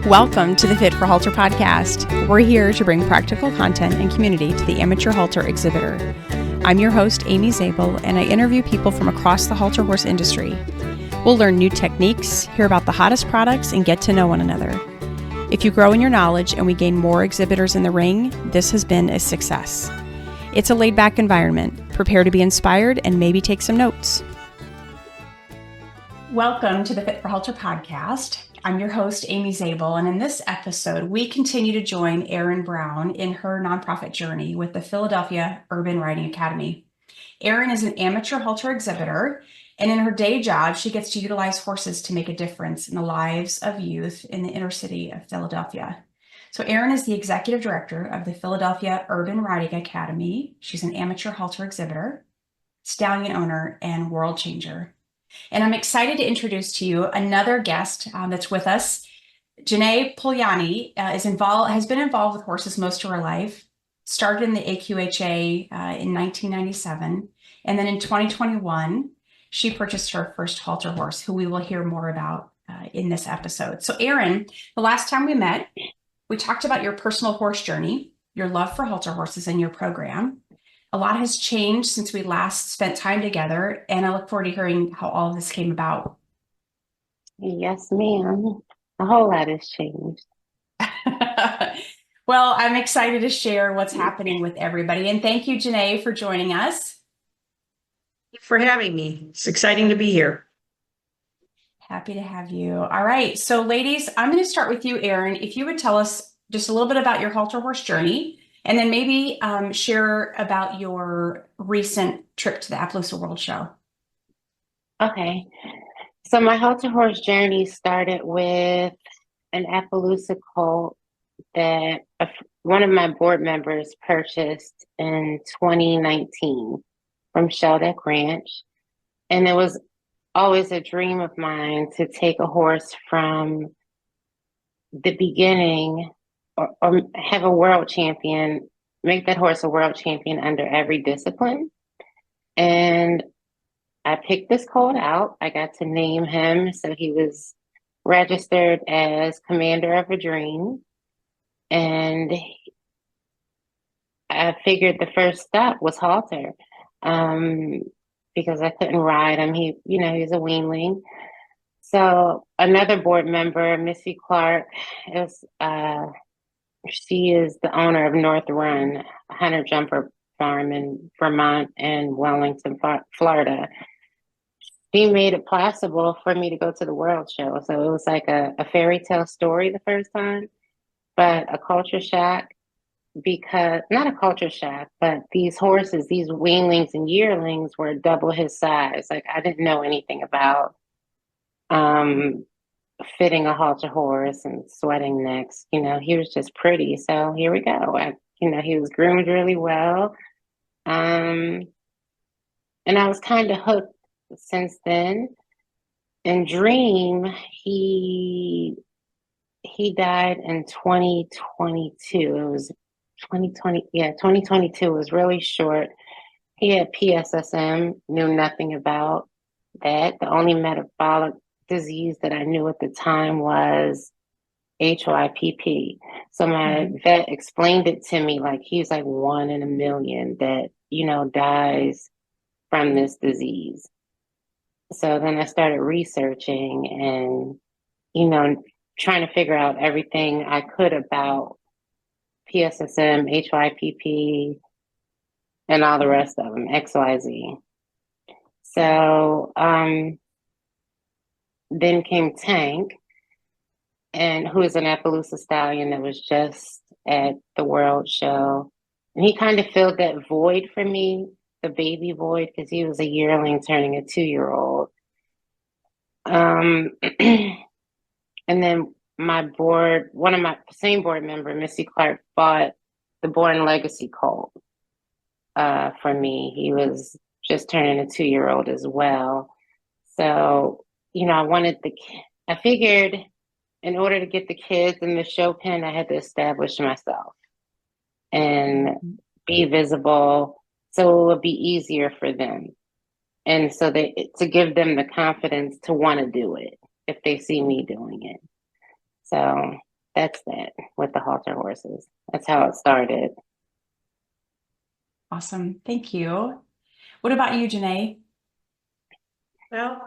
Welcome to the Fit for Halter podcast. We're here to bring practical content and community to the amateur halter exhibitor. I'm your host, Amy Zabel, and I interview people from across the halter horse industry. We'll learn new techniques, hear about the hottest products, and get to know one another. If you grow in your knowledge and we gain more exhibitors in the ring, this has been a success. It's a laid-back environment. Prepare to be inspired and maybe take some notes. Welcome to the Fit for Halter podcast. I'm your host, Amy Zabel, and in this episode, we continue to join Erin Brown in her nonprofit journey with the Philadelphia Urban Riding Academy. Erin is an amateur halter exhibitor, and in her day job, she gets to utilize horses to make a difference in the lives of youth in the inner city of Philadelphia. So Erin is the executive director of the Philadelphia Urban Riding Academy. She's an amateur halter exhibitor, stallion owner, and world changer. And I'm excited to introduce to you another guest that's with us. Janae Pugliani has been involved with horses most of her life, started in the AQHA in 1997, and then in 2021, she purchased her first halter horse, who we will hear more about in this episode. So Erin, the last time we met, we talked about your personal horse journey, your love for halter horses, and your program. A lot has changed since we last spent time together, and I look forward to hearing how all of this came about. Yes, ma'am. A whole lot has changed. Well, I'm excited to share what's happening with everybody, and thank you, Janae, for joining us. Thank you for having me. It's exciting to be here. Happy to have you. All right, so ladies, I'm going to start with you, Erin. If you would tell us just a little bit about your halter horse journey, and then maybe share about your recent trip to the Appaloosa World Show. Okay. So my halter horse journey started with an Appaloosa colt that one of my board members purchased in 2019 from Sheldeck Ranch. And it was always a dream of mine to take a horse from the beginning or have a world champion, make that horse a world champion under every discipline. And I picked this colt out. I got to name him. So he was registered as Commander of a Dream. And I figured the first stop was Halter because I couldn't ride him. He's a weanling. So another board member, Missy Clark, she is the owner of North Run, Hunter Jumper Farm in Vermont and Wellington, Florida. She made it possible for me to go to the World Show. So it was like a fairy tale story the first time, but a culture shock not a culture shock, but these horses, these weanlings and yearlings were double his size. Like I didn't know anything about fitting a halter horse and sweating necks. He was just pretty. So here we go. He was groomed really well. And I was kind of hooked since then. In Dream, he died in 2022. It was 2020. Yeah, 2022 was really short. He had PSSM, knew nothing about that. The only metabolic disease that I knew at the time was HYPP. So my vet explained it to me like he's like 1 in a million that, dies from this disease. So then I started researching and, trying to figure out everything I could about PSSM, HYPP, and all the rest of them, XYZ. So, then came Tank, and who is an Appaloosa stallion that was just at the World Show. And he kind of filled that void for me, the baby void, because he was a yearling turning a 2-year-old. And then one of my same board member, Missy Clark, bought the Born Legacy colt for me. He was just turning a 2-year-old as well. So, I figured in order to get the kids in the show pen, I had to establish myself and be visible so it would be easier for them. And so to give them the confidence to want to do it if they see me doing it. So that's that with the halter horses. That's how it started. Awesome. Thank you. What about you, Janae? Well,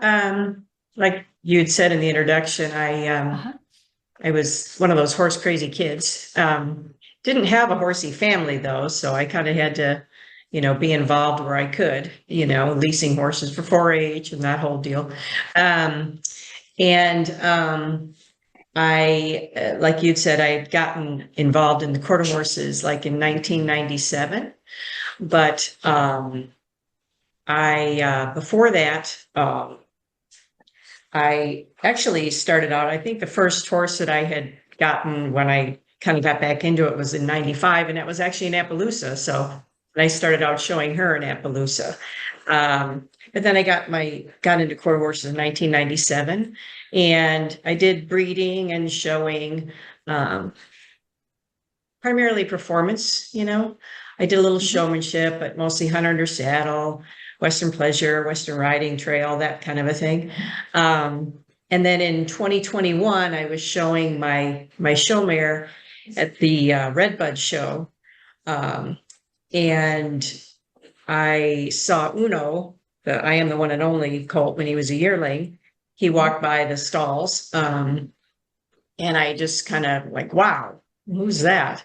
like you had said in the introduction, I was one of those horse crazy kids. Didn't have a horsey family though, so I kind of had to, be involved where I could, leasing horses for 4-H and that whole deal. I, like you'd said, I had gotten involved in the quarter horses like in 1997, but before that, I actually started out, I think the first horse that I had gotten when I kind of got back into it was in 95, and that was actually in Appaloosa. So I started out showing her in Appaloosa. But then I got into quarter horses in 1997, and I did breeding and showing, primarily performance, I did a little showmanship, but mostly hunter under saddle, Western pleasure, Western riding trail, that kind of a thing. And then in 2021, I was showing my show mare at the Redbud show. And I saw Uno, the I Am the One and Only colt, when he was a yearling. He walked by the stalls. And I just kind of like, wow, who's that?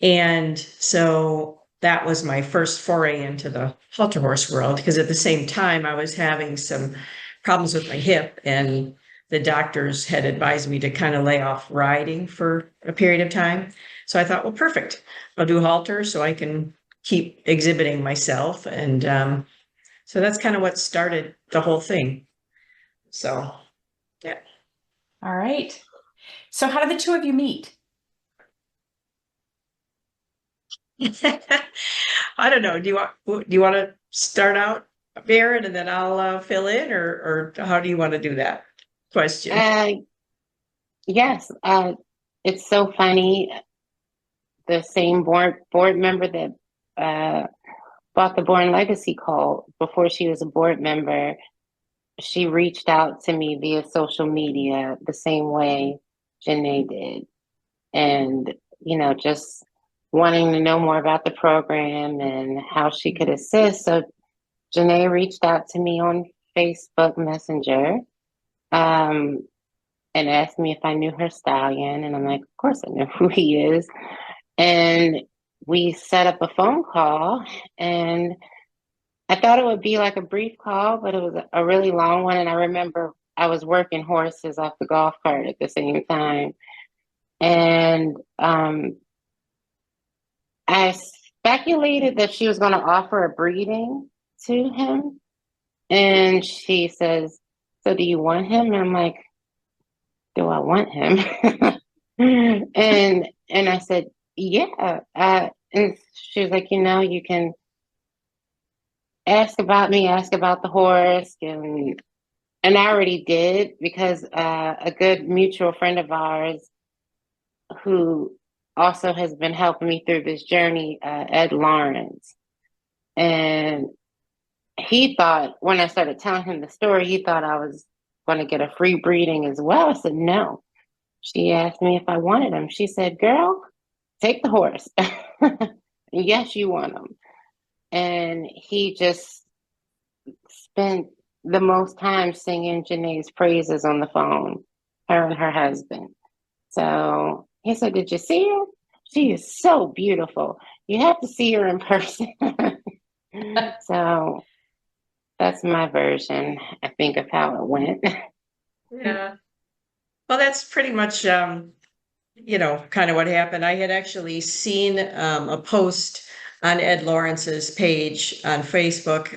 And so that was my first foray into the halter horse world, because at the same time I was having some problems with my hip, and the doctors had advised me to kind of lay off riding for a period of time. So I thought, well, perfect. I'll do halter so I can keep exhibiting myself. And so that's kind of what started the whole thing. So, yeah. All right. So how did the two of you meet? I don't know. Do you want to start out, Erin, and then I'll fill in, or how do you want to do that question? Yes, it's so funny. The same board member that bought the Born Legacy call, before she was a board member, she reached out to me via social media the same way Janae did. And, just wanting to know more about the program and how she could assist. So Janae reached out to me on Facebook Messenger, and asked me if I knew her stallion. And I'm like, of course I know who he is. And we set up a phone call, and I thought it would be like a brief call, but it was a really long one. And I remember I was working horses off the golf cart at the same time. And I speculated that she was going to offer a breeding to him. And she says, so do you want him? And I'm like, do I want him? and I said, yeah. And she was like, you can ask about me, ask about the horse. And I already did, because a good mutual friend of ours who also has been helping me through this journey, Ed Lawrence. And he thought, when I started telling him the story, he thought I was going to get a free breeding as well. I said, no. She asked me if I wanted him. She said, girl, take the horse. Yes, you want him. And he just spent the most time singing Janae's praises on the phone, her and her husband. So he said, did you see her? She is so beautiful. You have to see her in person. So that's my version, I think, of how it went. Yeah. Well, that's pretty much, kind of what happened. I had actually seen a post on Ed Lawrence's page on Facebook.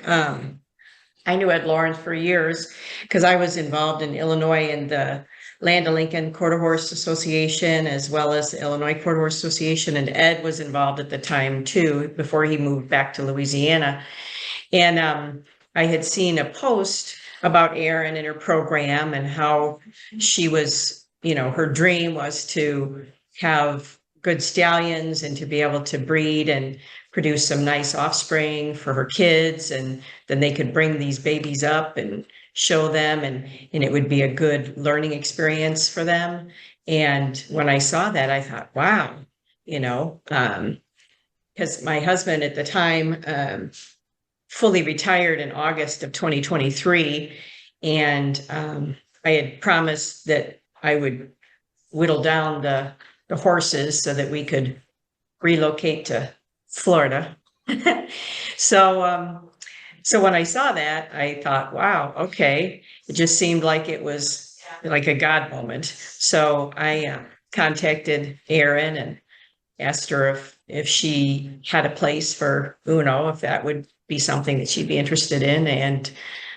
I knew Ed Lawrence for years because I was involved in Illinois in the Land of Lincoln Quarter Horse Association, as well as the Illinois Quarter Horse Association. And Ed was involved at the time too, before he moved back to Louisiana. And I had seen a post about Erin and her program, and how she was, her dream was to have good stallions and to be able to breed and produce some nice offspring for her kids. And then they could bring these babies up and show them, and it would be a good learning experience for them. And when I saw that, I thought, wow, because my husband at the time fully retired in August of 2023. And I had promised that I would whittle down the horses so that we could relocate to Florida. So when I saw that, I thought, wow, okay. It just seemed like it was like a God moment. So I contacted Erin and asked her if she had a place for Uno, if that would be something that she'd be interested in. And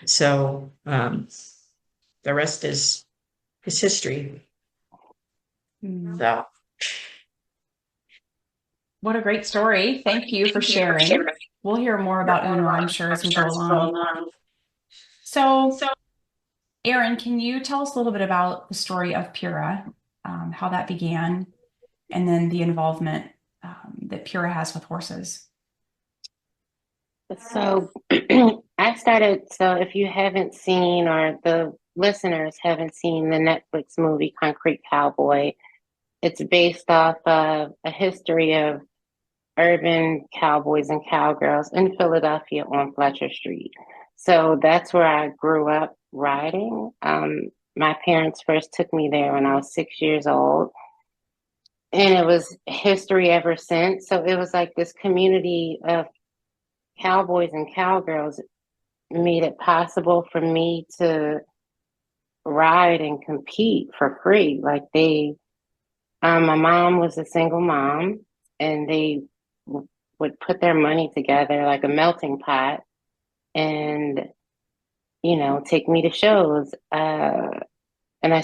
so the rest is history. So What a great story. Thank you for sharing. We'll hear more about Uno, I'm sure, as we go along. So, Erin, can you tell us a little bit about the story of PURA, how that began, and then the involvement that PURA has with horses? So so if you haven't seen, or the listeners haven't seen, the Netflix movie Concrete Cowboy, it's based off of a history of urban cowboys and cowgirls in Philadelphia on Fletcher Street. So that's where I grew up riding. My parents first took me there when I was 6 years old, and it was history ever since. So it was like this community of cowboys and cowgirls made it possible for me to ride and compete for free. Like my mom was a single mom, and they would put their money together like a melting pot and, take me to shows. And I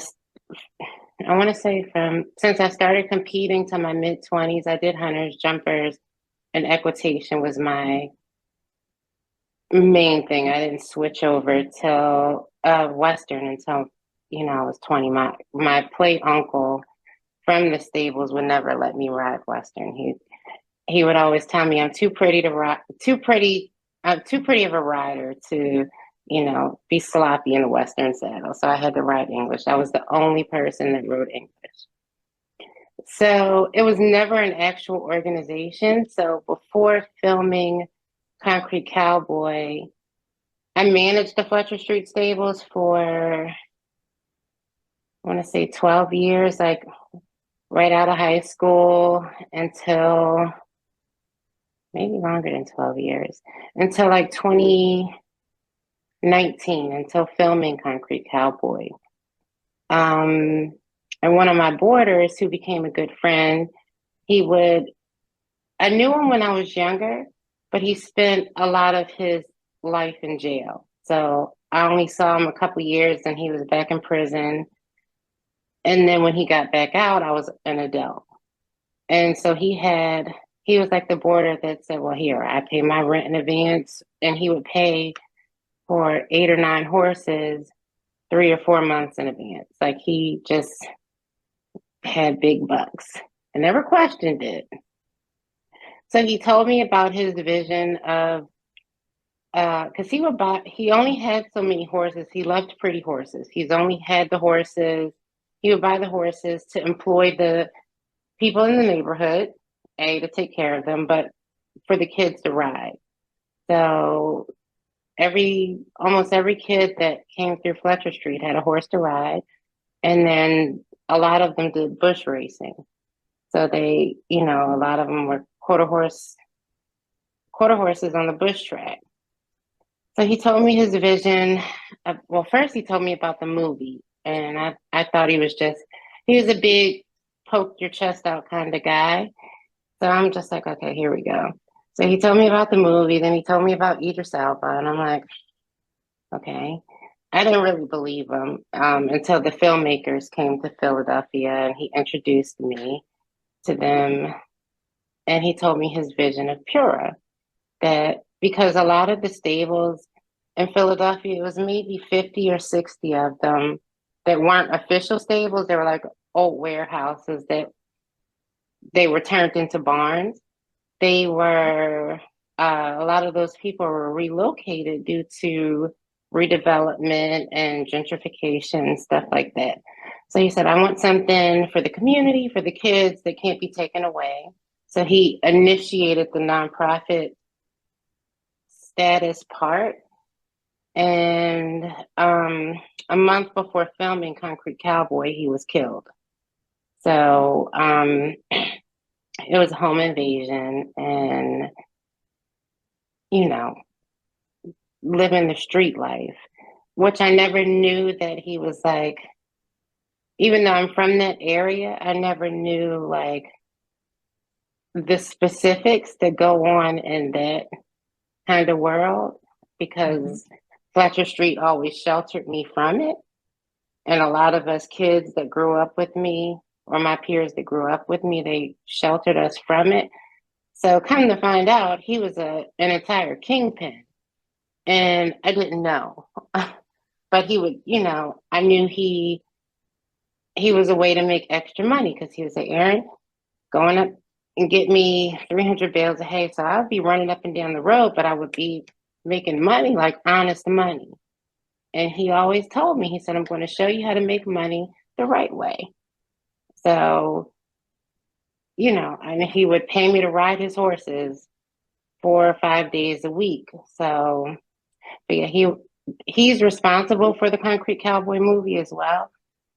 want to say since I started competing to my mid-20s, I did hunters, jumpers, and equitation was my main thing. I didn't switch over till Western until, I was 20. My plate uncle from the stables would never let me ride Western. He would always tell me I'm too pretty to ride, I'm too pretty of a rider to, be sloppy in the Western saddle. So I had to ride English. I was the only person that rode English. So it was never an actual organization. So before filming Concrete Cowboy, I managed the Fletcher Street stables for, I want to say 12 years, like right out of high school until maybe longer than 12 years, until like 2019, until filming Concrete Cowboy. And one of my boarders, who became a good friend, I knew him when I was younger, but he spent a lot of his life in jail. So I only saw him a couple years, and he was back in prison. And then when he got back out, I was an adult. And so he was like the boarder that said, well, here, I pay my rent in advance. And he would pay for 8 or 9 horses 3 or 4 months in advance. Like, he just had big bucks. I never questioned it. So he told me about his vision of, because he only had so many horses. He loved pretty horses. He's only had the horses. He would buy the horses to employ the people in the neighborhood, to take care of them, but for the kids to ride. So almost every kid that came through Fletcher Street had a horse to ride. And then a lot of them did bush racing. So a lot of them were quarter horses on the bush track. So he told me his vision. Well, first he told me about the movie, and I thought he was a big poke your chest out kind of guy. So I'm just like, okay, here we go. So he told me about the movie, then he told me about Idris Elba, and I'm like, okay. I didn't really believe him until the filmmakers came to Philadelphia, and he introduced me to them, and he told me his vision of PURA, that because a lot of the stables in Philadelphia, it was maybe 50 or 60 of them that weren't official stables. They were like old warehouses that they were turned into barns. A lot of those people were relocated due to redevelopment and gentrification, stuff like that. So he said, I want something for the community, for the kids that can't be taken away. So he initiated the nonprofit status part. And a month before filming Concrete Cowboy, he was killed. So it was a home invasion and, you know, living the street life, which I never knew that he was like, even though I'm from that area, I never knew like the specifics that go on in that kind of world, because Fletcher Street always sheltered me from it. And a lot of us kids that grew up with me, or my peers that grew up with me, they sheltered us from it. So come to find out, he was an entire kingpin. And I didn't know. But he would, you know, I knew he was a way to make extra money, because he would say, Erin, going up and get me 300 bales of hay. So I would be running up and down the road, but I would be making money, like honest money. And he always told me, he said, I'm going to show you how to make money the right way. So, you know, and he would pay me to ride his horses 4 or 5 days a week. So, but yeah, he's responsible for the Concrete Cowboy movie as well.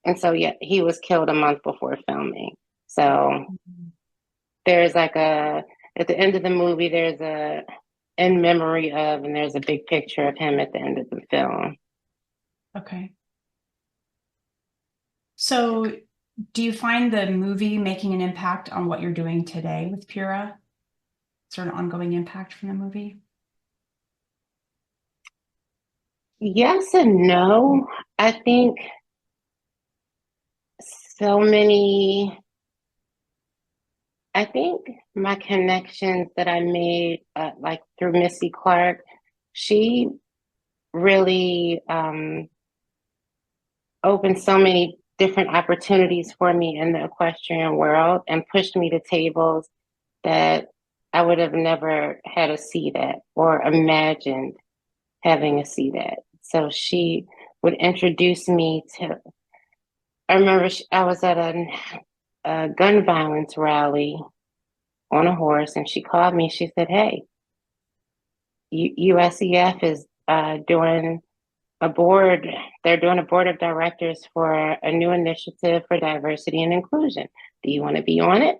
And so, yeah, he was killed a month before filming. So there's like at the end of the movie, there's a in memory of, and there's a big picture of him at the end of the film. Okay. So do you find the movie making an impact on what you're doing today with PURA? Is there an ongoing impact from the movie? Yes and no. I think so many, I think my connections that I made, like through Missy Clark, she really opened so many different opportunities for me in the equestrian world and pushed me to tables that I would have never had a seat at or imagined having a seat at. So she would introduce me to, I remember I was at a gun violence rally on a horse, and she called me. She said, hey, USEF is doing a board, they're doing a board of directors for a new initiative for diversity and inclusion. Do you want to be on it?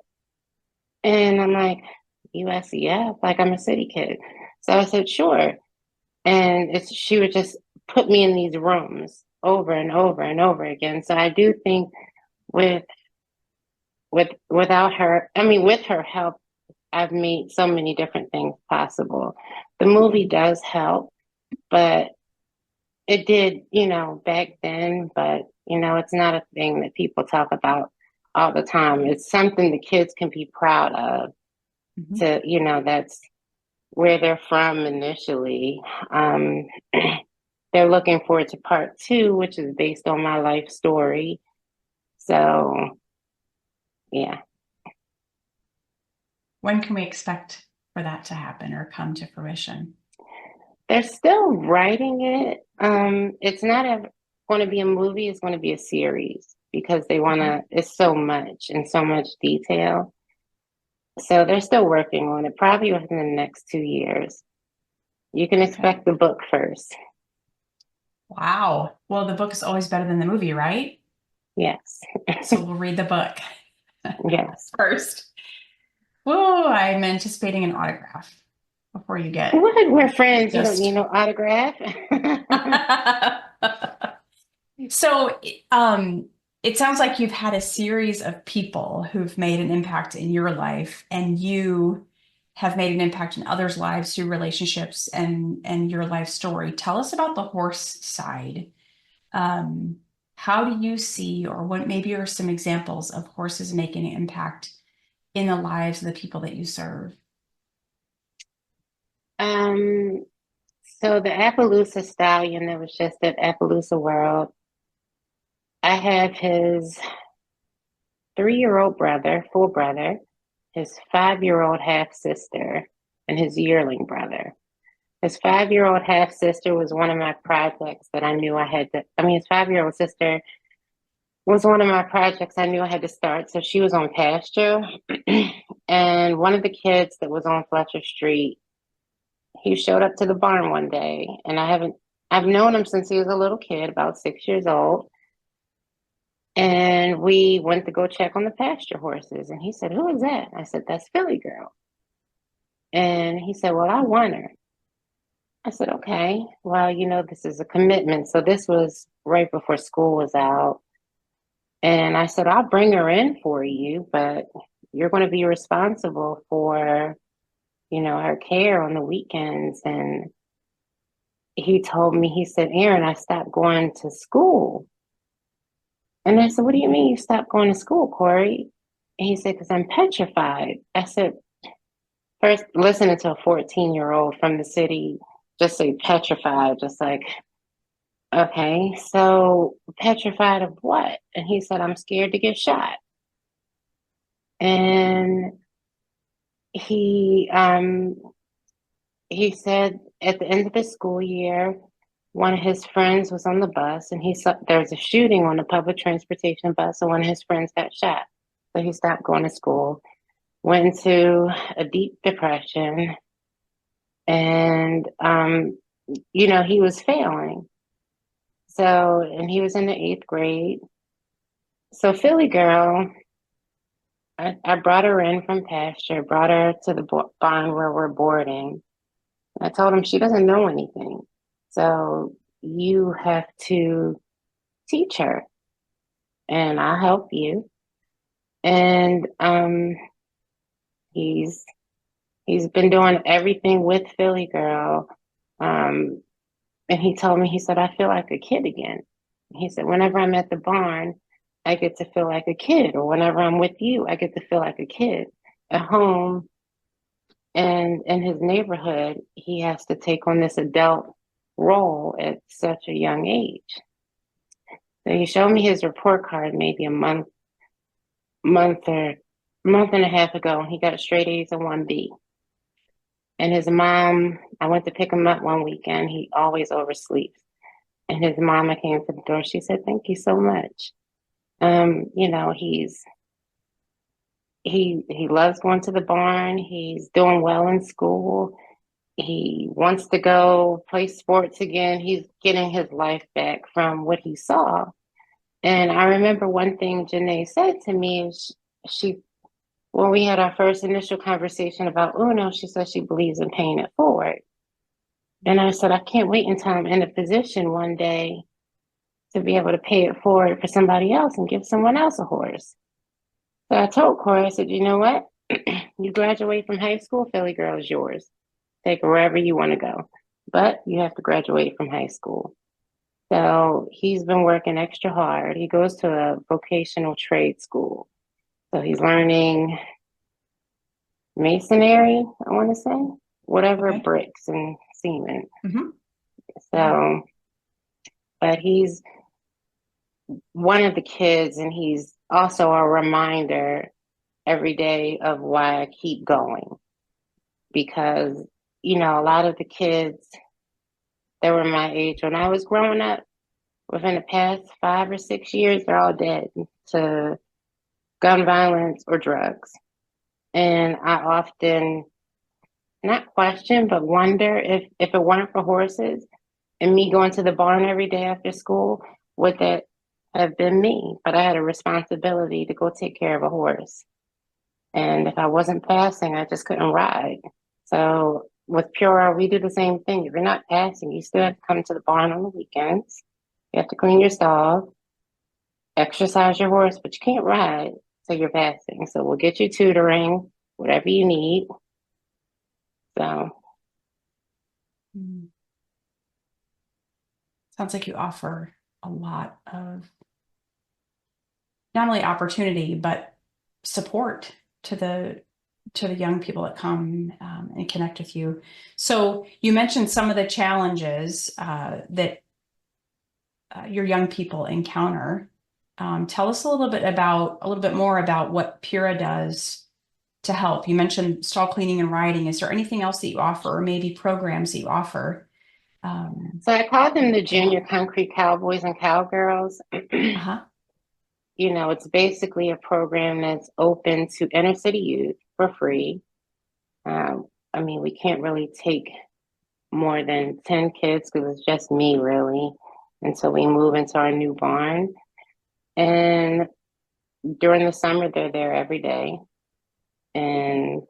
And I'm like, USEF, like I'm a city kid. So I said, sure. And she would just put me in these rooms over and over and over again. So I do think without her, I mean, with her help, I've made so many different things possible. The movie does help, but it did, you know, back then, but, you know, it's not a thing that people talk about all the time. It's something the kids can be proud of. To, you know, that's where they're from initially. They're looking forward to part 2, which is based on my life story. So, yeah. When can we expect for that to happen or come to fruition? They're still writing it. It's not going to be a movie, it's going to be a series, because they want to, it's so much and so much detail. So they're still working on it, probably within the next 2 years. You can expect the book first. Wow. Well, the book is always better than the movie, right? Yes. So we'll read the book Yes. first. Whoa, I'm anticipating an autograph before you get. We're friends. You don't need no autograph. So, it sounds like you've had a series of people who've made an impact in your life, and you have made an impact in others' lives through relationships and your life story. Tell us about the horse side. How do you see, or what maybe are some examples of horses making an impact in the lives of the people that you serve? So the Appaloosa stallion that was just at Appaloosa World, I have his 3-year-old brother, full brother, his 5-year-old half sister, and his yearling brother. His 5-year-old half sister was one of my projects that I knew I had to, I mean, his 5-year-old sister was one of my projects I knew I had to start. So she was on pasture. And one of the kids that was on Fletcher Street, he showed up to the barn one day, and I've known him since he was a little kid, about 6 years old. And we went to go check on the pasture horses. And he said, "Who is that?" I said, "That's Philly girl." And he said, "Well, I want her." I said, "Okay, well, this is a commitment." So this was right before school was out. And I said, "I'll bring her in for you, but you're going to be responsible for, her care on the weekends." And he told me, he said, "Erin, I stopped going to school." And I said, "What do you mean you stopped going to school, Corey?" And he said, "Because I'm petrified." I said, first, listening to a 14-year-old from the city just say petrified, just like, okay, so petrified of what? And he said, "I'm scared to get shot." And he said at the end of the school year, one of his friends was on the bus, and he saw there was a shooting on the public transportation bus, and one of his friends got shot. So he stopped going to school, went into a deep depression, and he was failing. So, and he was in the 8th grade. So Philly girl, I brought her in from pasture, brought her to the barn where we're boarding. I told him she doesn't know anything. So you have to teach her, and I'll help you. And he's been doing everything with Philly girl. And he told me, he said, "I feel like a kid again." He said, "Whenever I'm at the barn, I get to feel like a kid, or whenever I'm with you, I get to feel like a kid. At home and in his neighborhood, he has to take on this adult role at such a young age." So he showed me his report card maybe a month and a half ago, and he got straight A's and 1B. And his mom, I went to pick him up one weekend. He always oversleeps. And his mama came to the door. She said, "Thank you so much." He loves going to the barn. He's doing well in school. He wants to go play sports again. He's getting his life back from what he saw. And I remember one thing Janae said to me is when we had our first initial conversation about Uno, she said she believes in paying it forward. And I said, "I can't wait until I'm in a position one day to be able to pay it forward for somebody else and give someone else a horse." So I told Corey, I said, "You know what? You graduate from high school, Philly girl is yours. Take her wherever you want to go. But you have to graduate from high school." So he's been working extra hard. He goes to a vocational trade school. So he's learning masonry, I want to say, whatever, Okay. bricks and cement. Mhm. So, but he's one of the kids, and he's also a reminder every day of why I keep going. Because, a lot of the kids that were my age when I was growing up, within the past 5 or 6 years, they're all dead to gun violence or drugs. And I often not question, but wonder if it weren't for horses and me going to the barn every day after school, would that have been me? But I had a responsibility to go take care of a horse. And if I wasn't passing, I just couldn't ride. So with PURA, we do the same thing. If you're not passing, you still have to come to the barn on the weekends. You have to clean your stall, exercise your horse, but you can't ride till you're passing. So we'll get you tutoring, whatever you need. So Sounds like you offer a lot of not only opportunity, but support to the young people that come and connect with you. So you mentioned some of the challenges that your young people encounter. Tell us a little bit more about what PURA does to help? You mentioned stall cleaning and riding. Is there anything else that you offer, or maybe programs that you offer? So I call them the Junior Concrete Cowboys and Cowgirls. Uh-huh. You know, it's basically a program that's open to inner city youth for free. I mean, we can't really take more than 10 kids because it's just me, really, until we move into our new barn. And during the summer, they're there every day. And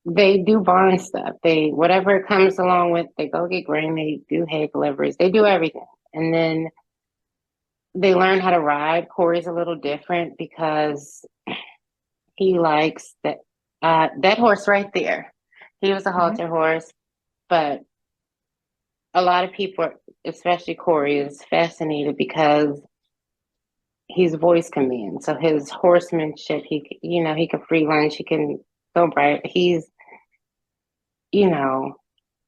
they do barn stuff. They, whatever comes along with, they go get grain, they do hay deliveries, they do everything. And then they learn how to ride. Corey's a little different because he likes that horse right there. He was a halter horse, but a lot of people, especially Corey, is fascinated because he's voice command. So his horsemanship, he can free lunge, he can go bright. You know,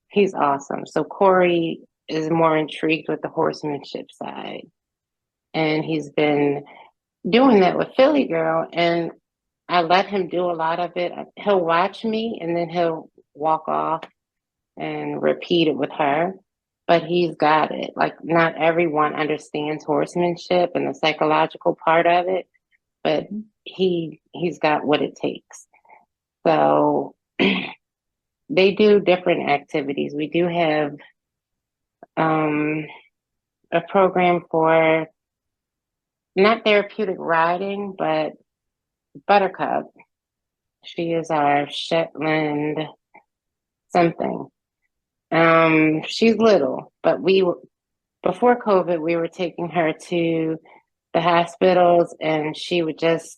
he's awesome. So Corey is more intrigued with the horsemanship side. And he's been doing that with Philly Girl. And I let him do a lot of it. He'll watch me and then he'll walk off and repeat it with her. But he's got it. Like, not everyone understands horsemanship and the psychological part of it, but he's got what it takes. So they do different activities. We do have a program for not therapeutic riding, but Buttercup. She is our Shetland something. She's little, but before COVID, we were taking her to the hospitals and she would just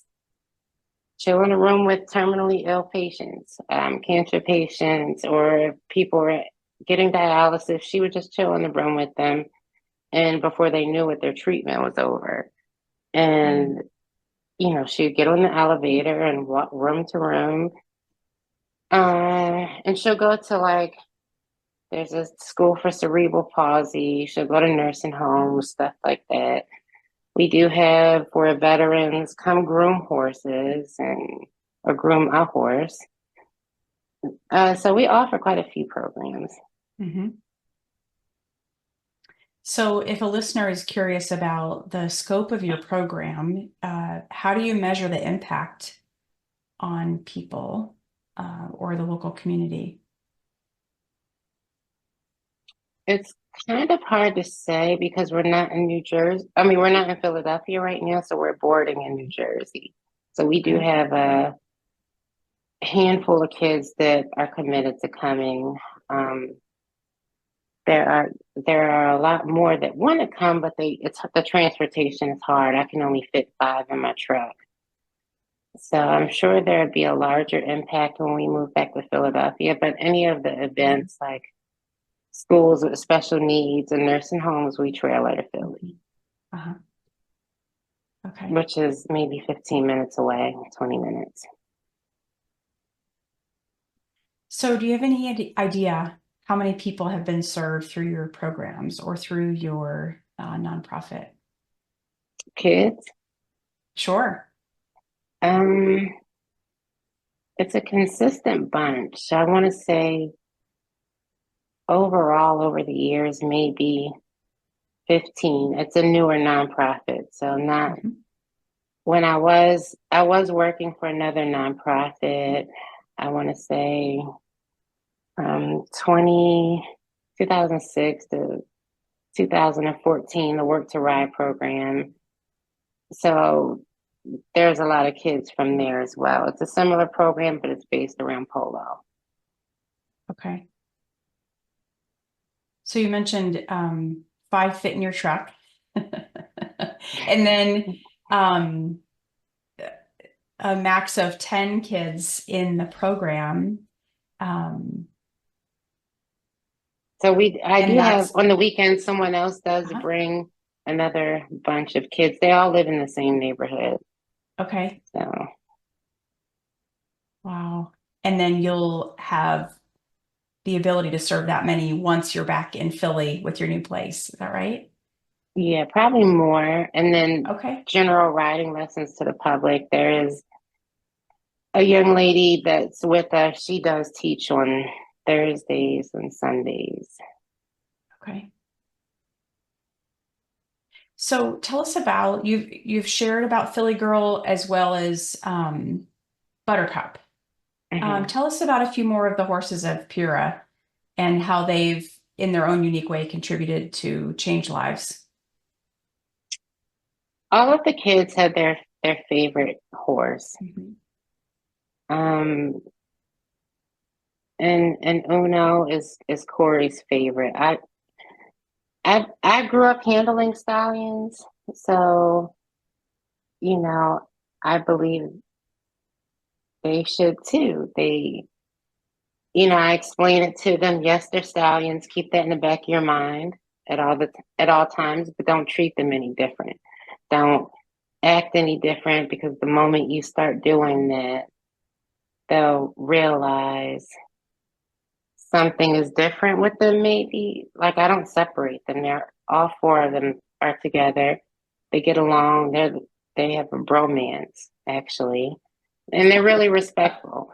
chill in a room with terminally ill patients, cancer patients, or if people were getting dialysis, she would just chill in the room with them. And before they knew it, their treatment was over. And, she'd get on the elevator and walk room to room. And she'll go to there's a school for cerebral palsy. She'll go to nursing homes, stuff like that. We do have where veterans come groom horses or groom a horse. So we offer quite a few programs. Mm-hmm. So if a listener is curious about the scope of your program, how do you measure the impact on people or the local community? It's kind of hard to say because we're not in New Jersey. I mean, we're not in Philadelphia right now, so we're boarding in New Jersey. So we do have a handful of kids that are committed to coming. There are a lot more that want to come, but the transportation is hard. I can only fit 5 in my truck. So I'm sure there'd be a larger impact when we move back to Philadelphia, but any of the events like schools with special needs and nursing homes, we trailer to Philly. Uh-huh. Okay. Which is maybe 15 minutes away, 20 minutes. So do you have any idea how many people have been served through your programs or through your nonprofit? Kids? Sure. It's a consistent bunch. I want to say overall over the years, maybe 15. It's a newer nonprofit. So not when I was working for another nonprofit, I want to say 2006 to 2014, the Work to Ride program. So there's a lot of kids from there as well. It's a similar program, but it's based around polo. Okay. So you mentioned 5 fit in your truck. And then a max of 10 kids in the program. So I do have on the weekends, someone else does bring another bunch of kids. They all live in the same neighborhood. Okay. So. Wow. And then you'll have the ability to serve that many once you're back in Philly with your new place. Is that right? Yeah, probably more. And then okay. General riding lessons to the public. There is a young lady that's with us, she does teach on Thursdays and Sundays. Okay. So tell us about you've shared about Philly Girl as well as Buttercup. Tell us about a few more of the horses of PURA and how they've, in their own unique way, contributed to change lives. All of the kids had their favorite horse. Mm-hmm. And Uno is Corey's favorite. I grew up handling stallions, so you know, I believe they should too. I explain it to them. Yes, they're stallions. Keep that in the back of your mind at all times, but don't treat them any different. Don't act any different, because the moment you start doing that, they'll realize something is different with them. Maybe, like, I don't separate them. They're all four of them are together. They get along. They have a bromance, actually, and they're really respectful.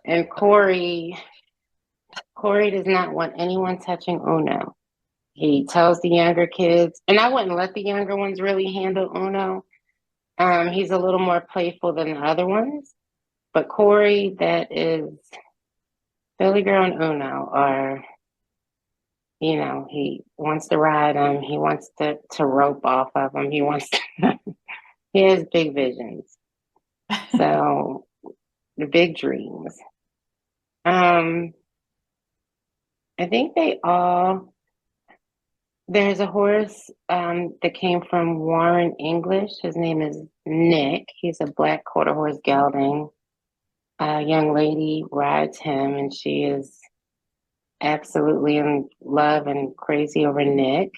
And Corey does not want anyone touching Uno. He tells the younger kids, and I wouldn't let the younger ones really handle Uno. He's a little more playful than the other ones, but Corey, that is Philly Girl and Uno, are, he wants to ride them. He wants to rope off of them. He wants to, he has big visions. So the big dreams. I think there's a horse that came from Warren English. His name is Nick. He's a black quarter horse gelding. A young lady rides him, and she is absolutely in love and crazy over Nick.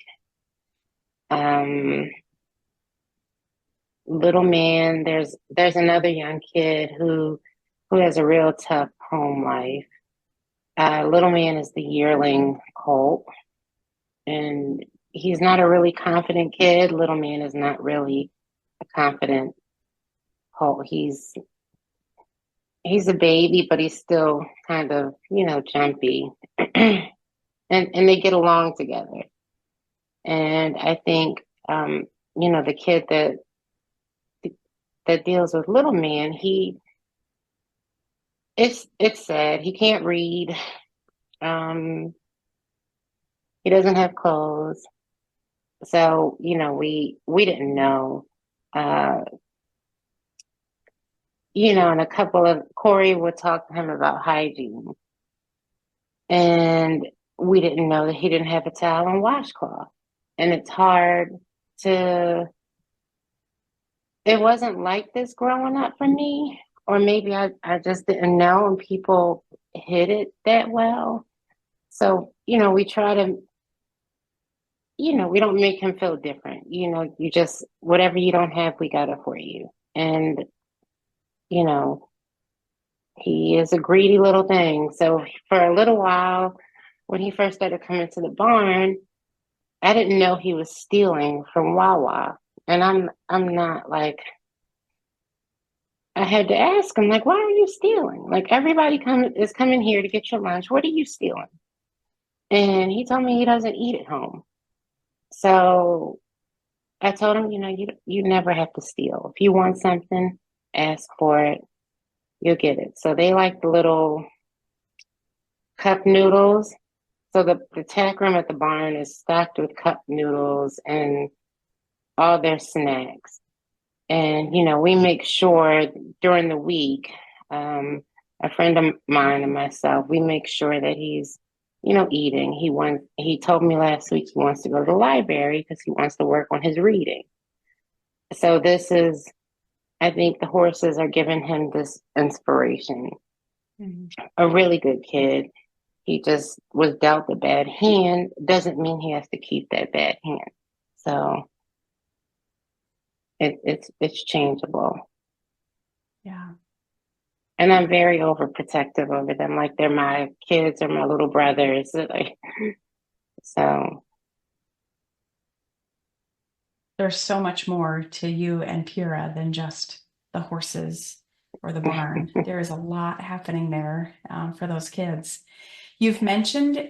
Little man, there's another young kid who has a real tough home life. Little man is the yearling colt, and he's not a really confident kid. Little man is not really a confident colt. He's a baby, but he's still kind of, jumpy. and they get along together. And I think the kid that deals with little man, it's sad. He can't read. He doesn't have clothes. So, we didn't know. And a couple of Corey would talk to him about hygiene. And we didn't know that he didn't have a towel and washcloth. And it's hard it wasn't like this growing up for me, or maybe I just didn't know, and people hid it that well. So, we try to, we don't make him feel different. You just, whatever you don't have, we got it for you. And, he is a greedy little thing. So for a little while, when he first started coming to the barn, I didn't know he was stealing from Wawa. And I'm not like, I had to ask him, like, why are you stealing? Like, everybody is coming here to get your lunch. What are you stealing? And he told me he doesn't eat at home. So I told him, you never have to steal. If you want something, ask for it. You'll get it. So they like the little cup noodles. So the tack room at the barn is stocked with cup noodles and all their snacks. And, we make sure during the week, a friend of mine and myself, we make sure that he's, eating. He told me last week he wants to go to the library because he wants to work on his reading. So I think the horses are giving him this inspiration. Mm-hmm. A really good kid. He just was dealt a bad hand. Doesn't mean he has to keep that bad hand. So it's changeable. Yeah. And I'm very overprotective over them. Like, they're my kids or my little brothers. So there's so much more to you and PURA than just the horses. or the barn. There is a lot happening there for those kids. You've mentioned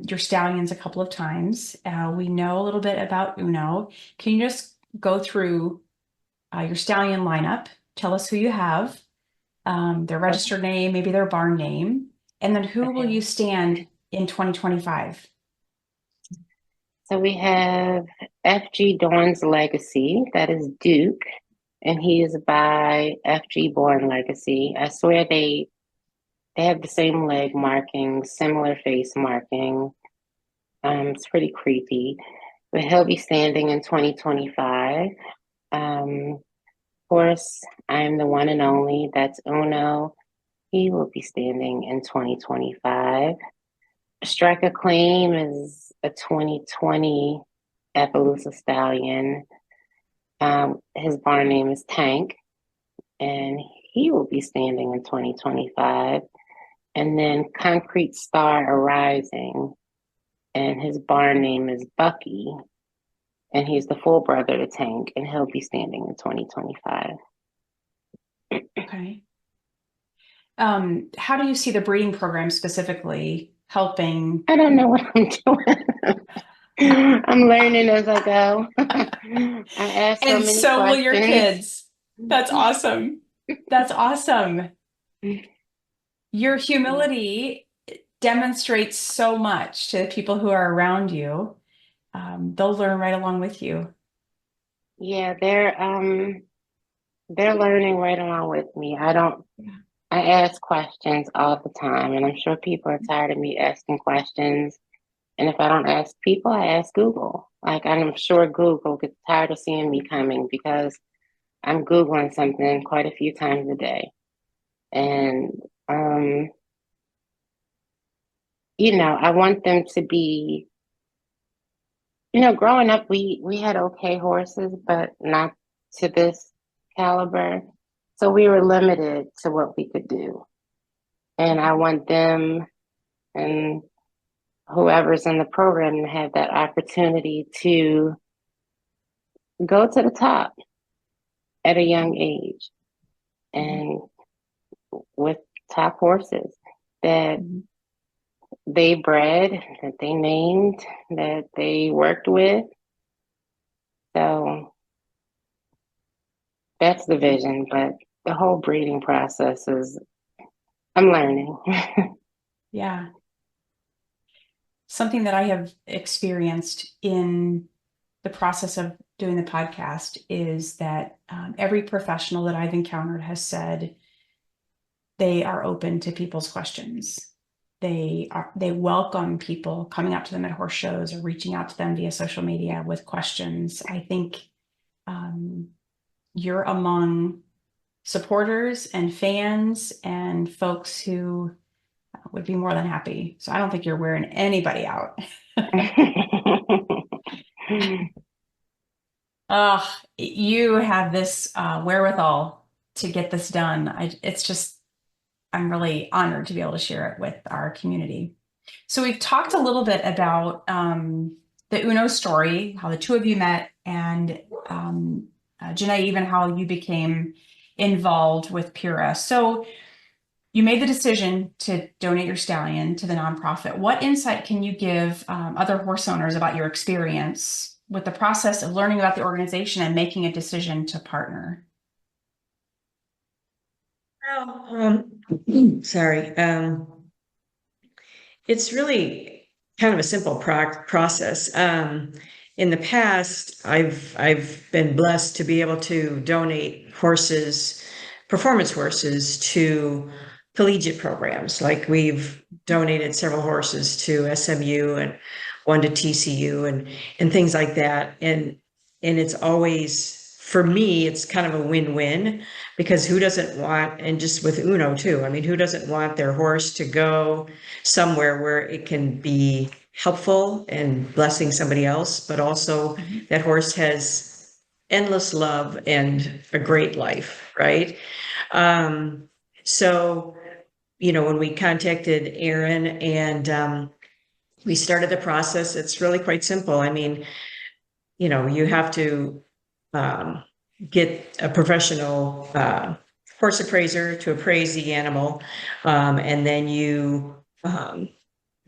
your stallions a couple of times. We know a little bit about Uno. Can you just go through your stallion lineup? Tell us who you have, their registered name, maybe their barn name, and then who will you stand in 2025? So we have FG Dawn's Legacy, that is Duke, and he is by FG Born Legacy. I swear they have the same leg marking, similar face marking. It's pretty creepy, but he'll be standing in 2025. Of course, I'm the one and only, that's Uno. He will be standing in 2025. Strike a Claim is a 2020 Appaloosa Stallion. His barn name is Tank, and he will be standing in 2025. And then Concrete Star Arising, and his barn name is Bucky, and he's the full brother to Tank, and he'll be standing in 2025. Okay. How do you see the breeding program specifically helping? I don't know what I'm doing. I'm learning as I go. I ask so And many so will your questions. kids. That's awesome. That's awesome. Your humility demonstrates so much to the people who are around you. They'll learn right along with you. Yeah, they're learning right along with me. I ask questions all the time, and I'm sure people are tired of me asking questions. And if I don't ask people, I ask Google. Like, I'm sure Google gets tired of seeing me coming because I'm Googling something quite a few times a day. And, I want them to be, growing up, we had okay horses, but not to this caliber. So we were limited to what we could do. And I want them and whoever's in the program to have that opportunity to go to the top at a young age and with top horses that they bred, that they named, that they worked with. So that's the vision, but the whole breeding process is, I'm learning. Yeah. Something that I have experienced in the process of doing the podcast is that every professional that I've encountered has said they are open to people's questions. They welcome people coming up to them at horse shows or reaching out to them via social media with questions. I think you're among supporters and fans and folks who would be more than happy. So I don't think you're wearing anybody out. You have this wherewithal to get this done. I'm really honored to be able to share it with our community. So we've talked a little bit about the Uno story, how the two of you met, and Janae, even how you became involved with PURA. So you made the decision to donate your stallion to the nonprofit. What insight can you give other horse owners about your experience with the process of learning about the organization and making a decision to partner? Well, sorry. It's really kind of a simple process. In the past, I've been blessed to be able to donate horses, performance horses, to collegiate programs. Like we've donated several horses to SMU and one to TCU and things like that. And it's always, for me, it's kind of a win-win, because who doesn't want, and just with Uno too, I mean, who doesn't want their horse to go somewhere where it can be helpful and blessing somebody else, but also that horse has endless love and a great life, right? So, when we contacted Erin and we started the process, it's really quite simple. I mean, you have to get a professional horse appraiser to appraise the animal. And then you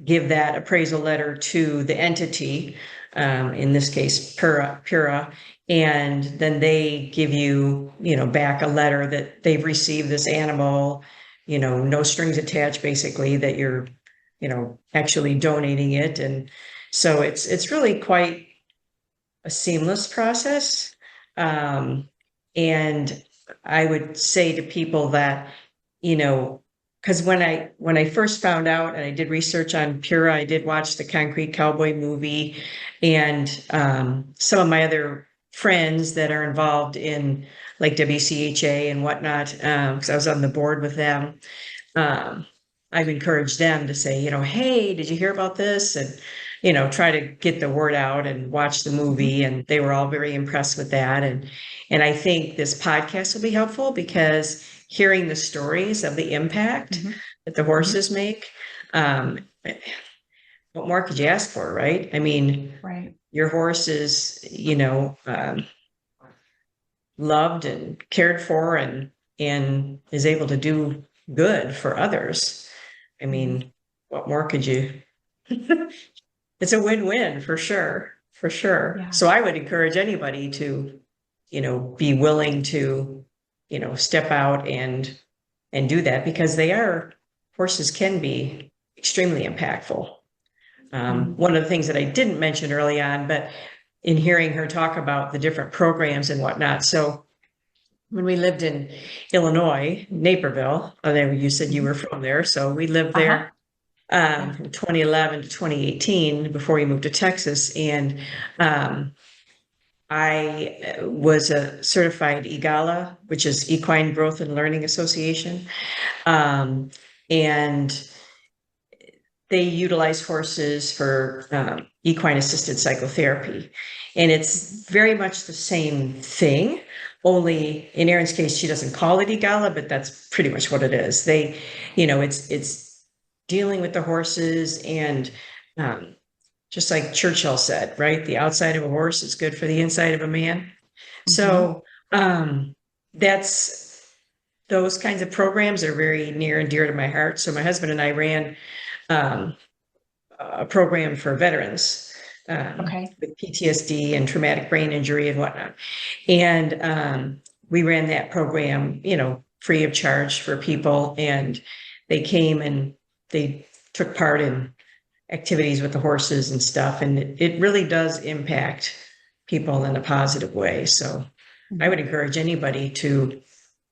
give that appraisal letter to the entity, in this case, PURA, and then they give you, back a letter that they've received this animal, no strings attached, basically, that you're, actually donating it. And so it's really quite a seamless process. And I would say to people that, because when I first found out and I did research on PURA, I did watch the Concrete Cowboy movie, and some of my other friends that are involved in like WCHA and whatnot, because I was on the board with them. I've encouraged them to say, hey, did you hear about this? And, try to get the word out and watch the movie. And they were all very impressed with that. And I think this podcast will be helpful because hearing the stories of the impact that the horses make, what more could you ask for, right? I mean, Right. your horse is, loved and cared for and is able to do good for others. I mean, what more could you? It's a win-win for sure, for sure. Yeah. So I would encourage anybody to, be willing to, step out and do that, because horses can be extremely impactful. One of the things that I didn't mention early on, but in hearing her talk about the different programs and whatnot. So when we lived in Illinois, Naperville, you said you were from there. So we lived there from 2011 to 2018 before we moved to Texas. And I was a certified EGALA, which is Equine Growth and Learning Association. And they utilize horses for equine assisted psychotherapy. And it's very much the same thing, only in Erin's case, she doesn't call it EGALA, but that's pretty much what it is. They, it's dealing with the horses, and just like Churchill said, right? The outside of a horse is good for the inside of a man. So those kinds of programs are very near and dear to my heart. So my husband and I ran a program for veterans with PTSD and traumatic brain injury and whatnot. And we ran that program, free of charge for people. And they came and they took part in activities with the horses and stuff. And it really does impact people in a positive way. So I would encourage anybody to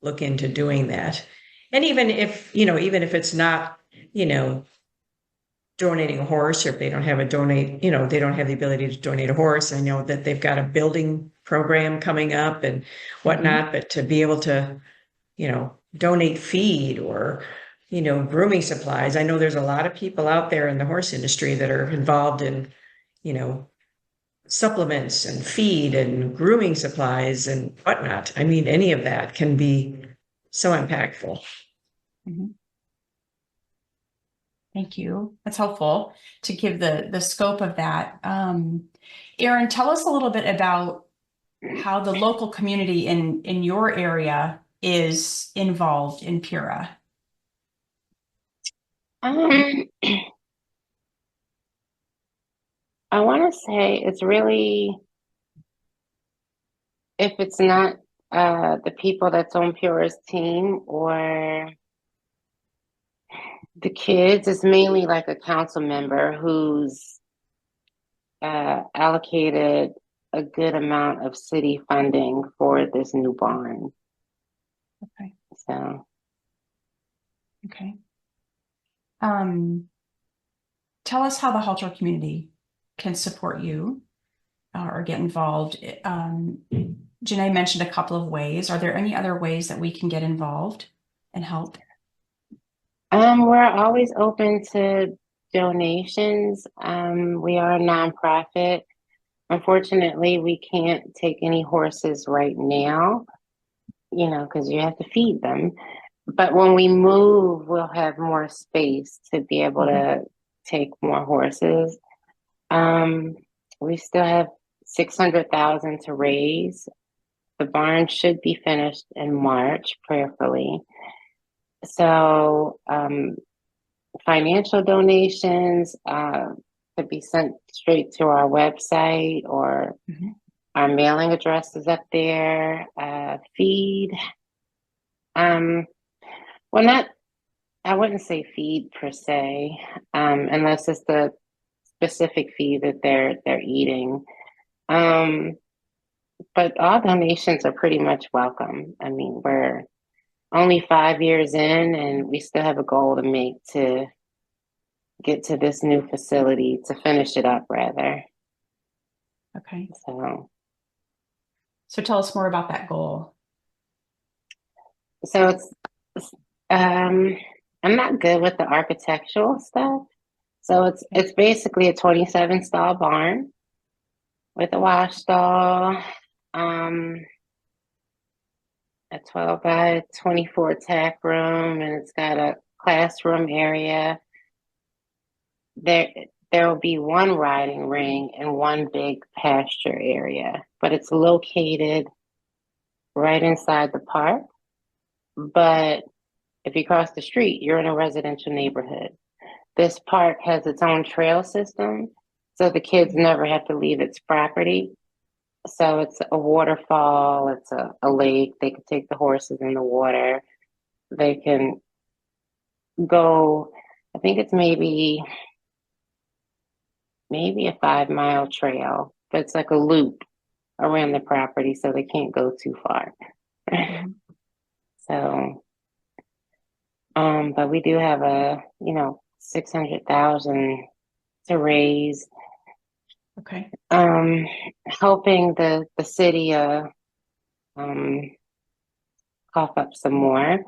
look into doing that. And even if it's not, donating a horse, or if they don't have they don't have the ability to donate a horse. I know that they've got a building program coming up and whatnot, but to be able to, donate feed or, grooming supplies. I know there's a lot of people out there in the horse industry that are involved in, supplements and feed and grooming supplies and whatnot. I mean, any of that can be so impactful. Thank you. That's helpful to give the scope of that. Erin, tell us a little bit about how the local community in your area is involved in PURA. I want to say it's really, if it's not the people that's on PURA's team or the kids, it's mainly like a council member who's allocated a good amount of city funding for this new barn. Okay. So. Okay. Tell us how the Halter community can support you or get involved. Janae mentioned a couple of ways. Are there any other ways that we can get involved and help? We're always open to donations. We are a nonprofit. Unfortunately, we can't take any horses right now, because you have to feed them. But when we move, we'll have more space to be able to take more horses. We still have $600,000 to raise the barn should be finished in March, prayerfully. So financial donations could be sent straight to our website, or our mailing address is up there. Feed, well, not, I wouldn't say feed per se, unless it's the specific feed that they're eating. But all donations are pretty much welcome. I mean, we're only 5 years in, and we still have a goal to make to get to this new facility, to finish it up rather. Okay. So tell us more about that goal. So I'm not good with the architectural stuff. So it's basically a 27 stall barn with a wash stall, a 12 by 24 tack room, and it's got a classroom area. There will be one riding ring and one big pasture area, but it's located right inside the park. But if you cross the street, you're in a residential neighborhood. This park has its own trail system, so the kids never have to leave its property. So it's a waterfall, it's a lake. They can take the horses in the water. They can go, I think it's maybe a 5-mile trail, but it's like a loop around the property, so they can't go too far. So, but we do have $600,000 to raise. Okay. Hoping the city cough up some more.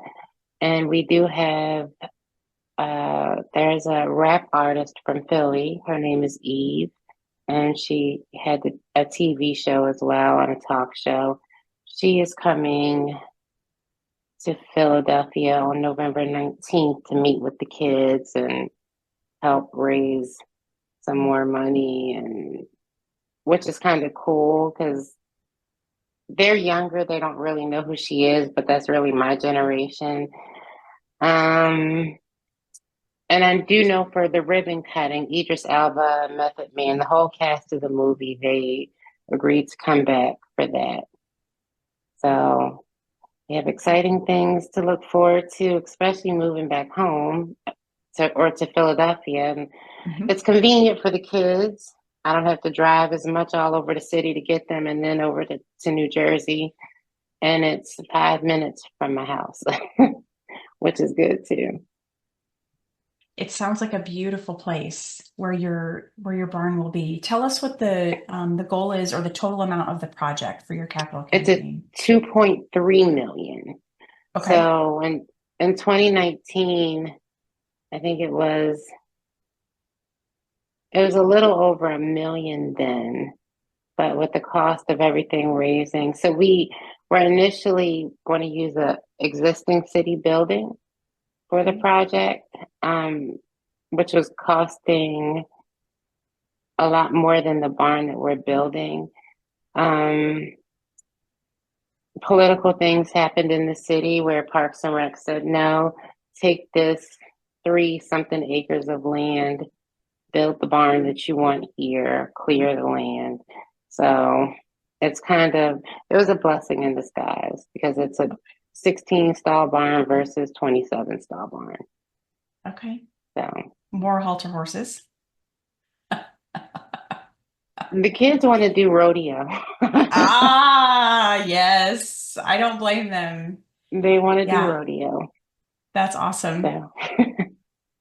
And we do have there's a rap artist from Philly. Her name is Eve, and she had a TV show as well, on a talk show. She is coming to Philadelphia on November 19th to meet with the kids and help raise some more money, and which is kind of cool because they're younger. They don't really know who she is, but that's really my generation. And I do know for the ribbon cutting, Idris Elba, Method Man, the whole cast of the movie, they agreed to come back for that. So we have exciting things to look forward to, especially moving back home to Philadelphia. And it's convenient for the kids. I don't have to drive as much all over the city to get them, and then over to New Jersey. And it's 5 minutes from my house, which is good too. It sounds like a beautiful place where your barn will be. Tell us what the goal is, or the total amount of the project for your capital campaign. It's a $2.3 million. Okay. So in 2019, I think it was a little over $1 million then, but with the cost of everything raising. So we were initially going to use a existing city building for the project, which was costing a lot more than the barn that we're building. Political things happened in the city where Parks and Rec said, no, take this 3-something acres of land, build the barn that you want here, clear the land. So it was a blessing in disguise, because it's a 16 stall barn versus 27 stall barn. Okay. So more halter horses. The kids want to do rodeo. Yes. I don't blame them. They want to do rodeo. That's awesome. So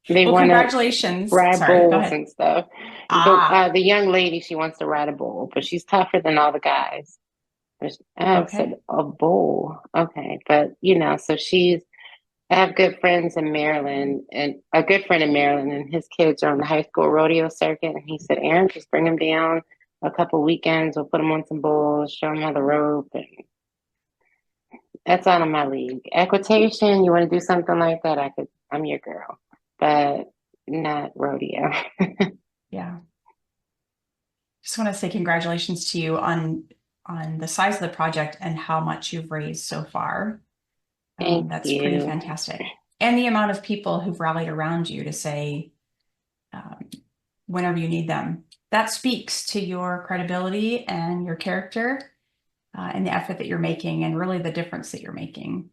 they want congratulations. to ride Sorry, go bulls ahead. and stuff. The young lady, she wants to ride a bull, but she's tougher than all the guys. I said a bull. Okay. But so I have good friends in Maryland, and a good friend in Maryland, and his kids are on the high school rodeo circuit. And he said, Erin, just bring them down a couple weekends. We'll put them on some bulls, show them how to rope. And that's out of my league. Equitation, you want to do something like that? I'm your girl, but not rodeo. Yeah. Just want to say congratulations to you on on the size of the project and how much you've raised so far. Thank That's you. pretty fantastic. And the amount of people who've rallied around you to say, whenever you need them, that speaks to your credibility and your character, and the effort that you're making, and really the difference that you're making.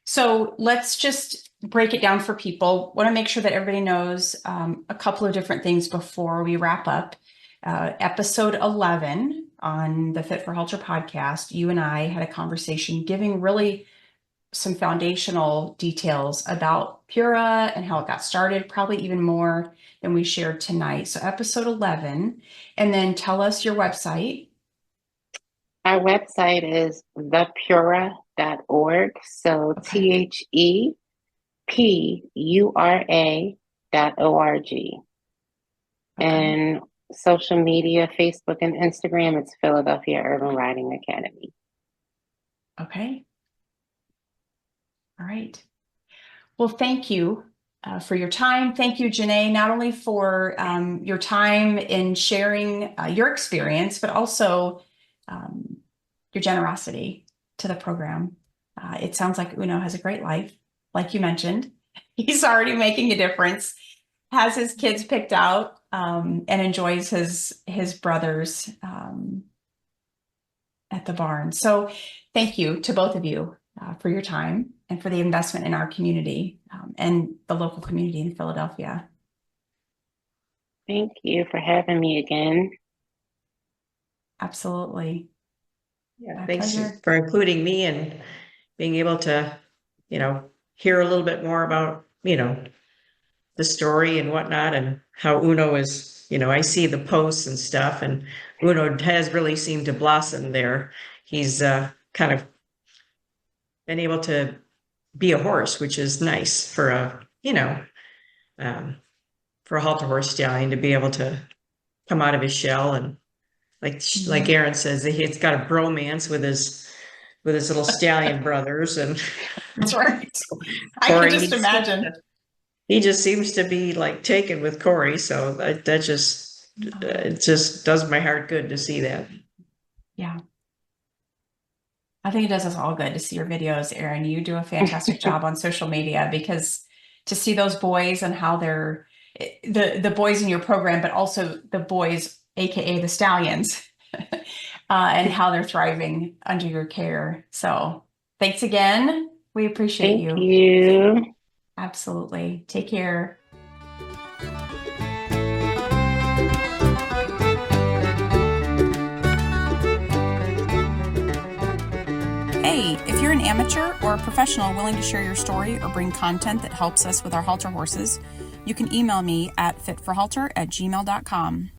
So let's just break it down for people. Want to make sure that everybody knows a couple of different things before we wrap up. Episode 11 on the Fit for Halter podcast, you and I had a conversation giving really some foundational details about PURA and how it got started, probably even more than we shared tonight. So episode 11, and then tell us your website. Our website is thepura.org. So Okay. THEPURA.org. Okay. And social media, Facebook and Instagram, it's Philadelphia Urban Riding Academy. Okay. All right. Well, thank you for your time. Thank you, Janae, not only for your time in sharing your experience, but also your generosity to the program. It sounds like Uno has a great life. Like you mentioned, he's already making a difference, has his kids picked out, and enjoys his brothers at the barn. So thank you to both of you for your time and for the investment in our community and the local community in Philadelphia. Thank you for having me again. Absolutely. Yeah, My thanks pleasure. for including me and being able to, hear a little bit more about, the story and whatnot, and how Uno is, I see the posts and stuff, and Uno has really seemed to blossom there. He's kind of been able to be a horse, which is nice for for a halter horse stallion to be able to come out of his shell, and like Erin says, he's got a bromance with his little stallion brothers, and That's right. I can Corey, just imagine. he just seems to be like taken with Corey, so that just it just does my heart good to see that. Yeah. I think it does us all good to see your videos, Erin. You do a fantastic job on social media, because to see those boys and how they're the boys in your program, but also the boys, aka the stallions, and how they're thriving under your care. So thanks again. We appreciate Thank you. you. Absolutely. Take care. Hey, if you're an amateur or a professional willing to share your story or bring content that helps us with our halter horses, you can email me at fitforhalter@gmail.com.